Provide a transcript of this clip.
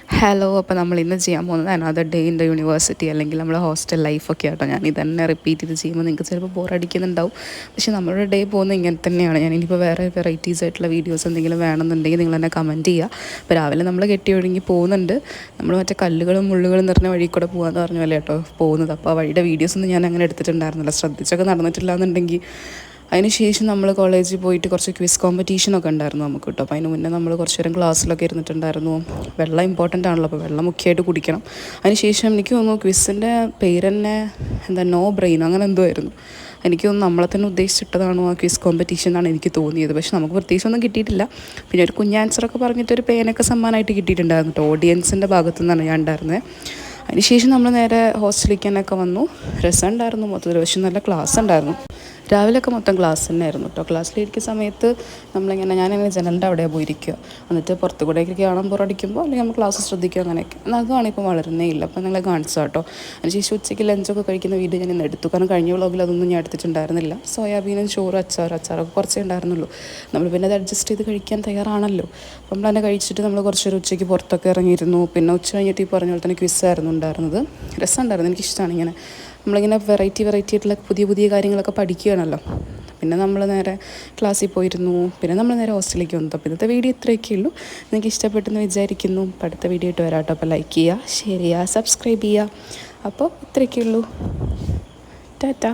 Hello, അപ്പോൾ നമ്മൾ ഇന്ന് ചെയ്യാൻ പോകുന്നത് another day in the university അല്ലെങ്കിൽ നമ്മുടെ ഹോസ്റ്റൽ ലൈഫൊക്കെ ആട്ടോ. ഞാൻ ഇതന്നെ റിപ്പീറ്റ് ചെയ്ത് ചെയ്യുമ്പോൾ നിങ്ങൾക്ക് ചിലപ്പോൾ ബോറടിക്കുന്നുണ്ടാവും. പക്ഷേ നമ്മുടെ ഡേ പോകുന്നത് ഇങ്ങനെ തന്നെയാണ്. ഞാൻ ഇനിയിപ്പോൾ വേറെ വെറൈറ്റീസ് ആയിട്ടുള്ള വീഡിയോസ് എന്തെങ്കിലും വേണമെന്നുണ്ടെങ്കിൽ നിങ്ങൾ എന്നെ കമൻറ്റ് ചെയ്യുക. അപ്പോൾ രാവിലെ നമ്മൾ കെട്ടി ഒഴുങ്ങി പോകുന്നുണ്ട്. നമ്മൾ മറ്റേ കല്ലുകളും മുള്ളുകളും നിറഞ്ഞ വഴി കൂടെ പോകാമെന്ന് പറഞ്ഞ പോലെ കേട്ടോ പോകുന്നത്. അപ്പോൾ ആ വഴിയുടെ വീഡിയോസൊന്നും ഞാൻ അങ്ങനെ എടുത്തിട്ടുണ്ടായിരുന്നില്ല. ശ്രദ്ധിച്ചൊക്കെ നടന്നിട്ടില്ല എന്നുണ്ടെങ്കിൽ അതിന് ശേഷം നമ്മൾ കോളേജിൽ പോയിട്ട് കുറച്ച് ക്വിസ് കോമ്പറ്റീഷനൊക്കെ ഉണ്ടായിരുന്നു നമുക്ക് കേട്ടോ. അപ്പോൾ അതിന് മുന്നേ നമ്മൾ കുറച്ച് നേരം ക്ലാസ്സിലൊക്കെ ഇരുന്നിട്ടുണ്ടായിരുന്നു. വെള്ളം ഇമ്പോർട്ടൻ്റ് ആണല്ലോ, അപ്പോൾ വെള്ളം മുഖ്യമായിട്ട് കുടിക്കണം. അതിന് ശേഷം എനിക്ക് തോന്നുന്നു ക്വിസിൻ്റെ പേര് തന്നെ എന്താ നോ ബ്രെയിൻ അങ്ങനെ എന്തോ ആയിരുന്നു. എനിക്ക് തോന്നുന്നു നമ്മളെ തന്നെ ഉദ്ദേശിച്ചിട്ടതാണോ ആ ക്വിസ് കോമ്പറ്റീഷൻ എന്നാണ് എനിക്ക് തോന്നിയത്. പക്ഷെ നമുക്ക് പ്രത്യേകിച്ചൊന്നും കിട്ടിയിട്ടില്ല. പിന്നെ ഒരു കുഞ്ഞാൻസറൊക്കെ പറഞ്ഞിട്ടൊരു പേനൊക്കെ സമ്മാനമായിട്ട് കിട്ടിയിട്ടുണ്ടായിരുന്നു കേട്ടോ. ഓഡിയൻസിൻ്റെ ഭാഗത്തു നിന്നാണ് ഞാൻ ഉണ്ടായിരുന്നത്. അതിനുശേഷം നമ്മൾ നേരെ ഹോസ്റ്റലിലേക്കൊക്കെ വന്നു. രസമുണ്ടായിരുന്നു മൊത്തത്തിൽ. പക്ഷെ നല്ല ക്ലാസ് ഉണ്ടായിരുന്നു. രാവിലെയൊക്കെ മൊത്തം ക്ലാസ് തന്നെയായിരുന്നു കേട്ടോ. ക്ലാസ്സിലിരിക്കുന്ന സമയത്ത് ഞാനിങ്ങനെ ജനലിൻ്റെ അവിടെ പോയിരിക്കുക. എന്നിട്ട് പുറത്തു കൂടെയൊക്കെ കാണാൻ ബോറടിക്കുമ്പോൾ അല്ലെങ്കിൽ നമ്മൾ ക്ലാസ് ശ്രദ്ധിക്കുക അങ്ങനെയൊക്കെ. അതാണ് ഇപ്പോൾ വളരുന്നേ ഇല്ല. അപ്പോൾ നിങ്ങളെ കാണിച്ചു കേട്ടോ. അതിനുശേഷം ഉച്ചയ്ക്ക് ലഞ്ചൊക്കെ കഴിക്കുന്ന വീഡിയോ ഞാൻ ഇന്ന് എടുത്തു. കാരണം കഴിഞ്ഞ വ്ളോഗിൽ അതൊന്നും ഞാൻ എടുത്തിട്ടുണ്ടായിരുന്നില്ല. സോയാബീനും ചോറും അച്ചാറൊക്കെ കുറച്ചേ ഉണ്ടായിരുന്നുള്ളൂ. നമ്മൾ പിന്നെ അത് അഡ്ജസ്റ്റ് ചെയ്ത് കഴിക്കാൻ തയ്യാറാണല്ലോ. അപ്പം നമ്മൾ തന്നെ കഴിച്ചിട്ട് നമ്മൾ കുറച്ചൊരു ഉച്ചയ്ക്ക് പുറത്തൊക്കെ ഇറങ്ങിയിരുന്നു. പിന്നെ ഉച്ച കഴിഞ്ഞിട്ട് ഈ പറഞ്ഞ പോലെ തന്നെ ക്വിസ്സായിരുന്നു ഉണ്ടായിരുന്നത്. രസമുണ്ടായിരുന്നു. എനിക്കിഷ്ടമാണ് ഇങ്ങനെ നമ്മളിങ്ങനെ വെറൈറ്റി ആയിട്ടുള്ള പുതിയ കാര്യങ്ങളൊക്കെ പഠിക്കുകയാണല്ലോ. പിന്നെ നമ്മൾ നേരെ ക്ലാസ്സിൽ പോയിരുന്നു. പിന്നെ നമ്മൾ നേരെ ഹോസ്റ്റലിലേക്ക് വന്നു. അപ്പോൾ ഇന്നത്തെ വീഡിയോ ഇത്രയൊക്കെ ഉള്ളൂ. നിങ്ങൾക്ക് ഇഷ്ടപ്പെട്ടെന്ന് വിചാരിക്കുന്നു. അപ്പോൾ അടുത്ത വീഡിയോ ആയിട്ട് വരാം കേട്ടോ. അപ്പോൾ ലൈക്ക് ചെയ്യുക, ഷെയർ ചെയ്യുക, സബ്സ്ക്രൈബ് ചെയ്യുക. അപ്പോൾ ഇത്രയൊക്കെ ഉള്ളൂ. ടാറ്റ.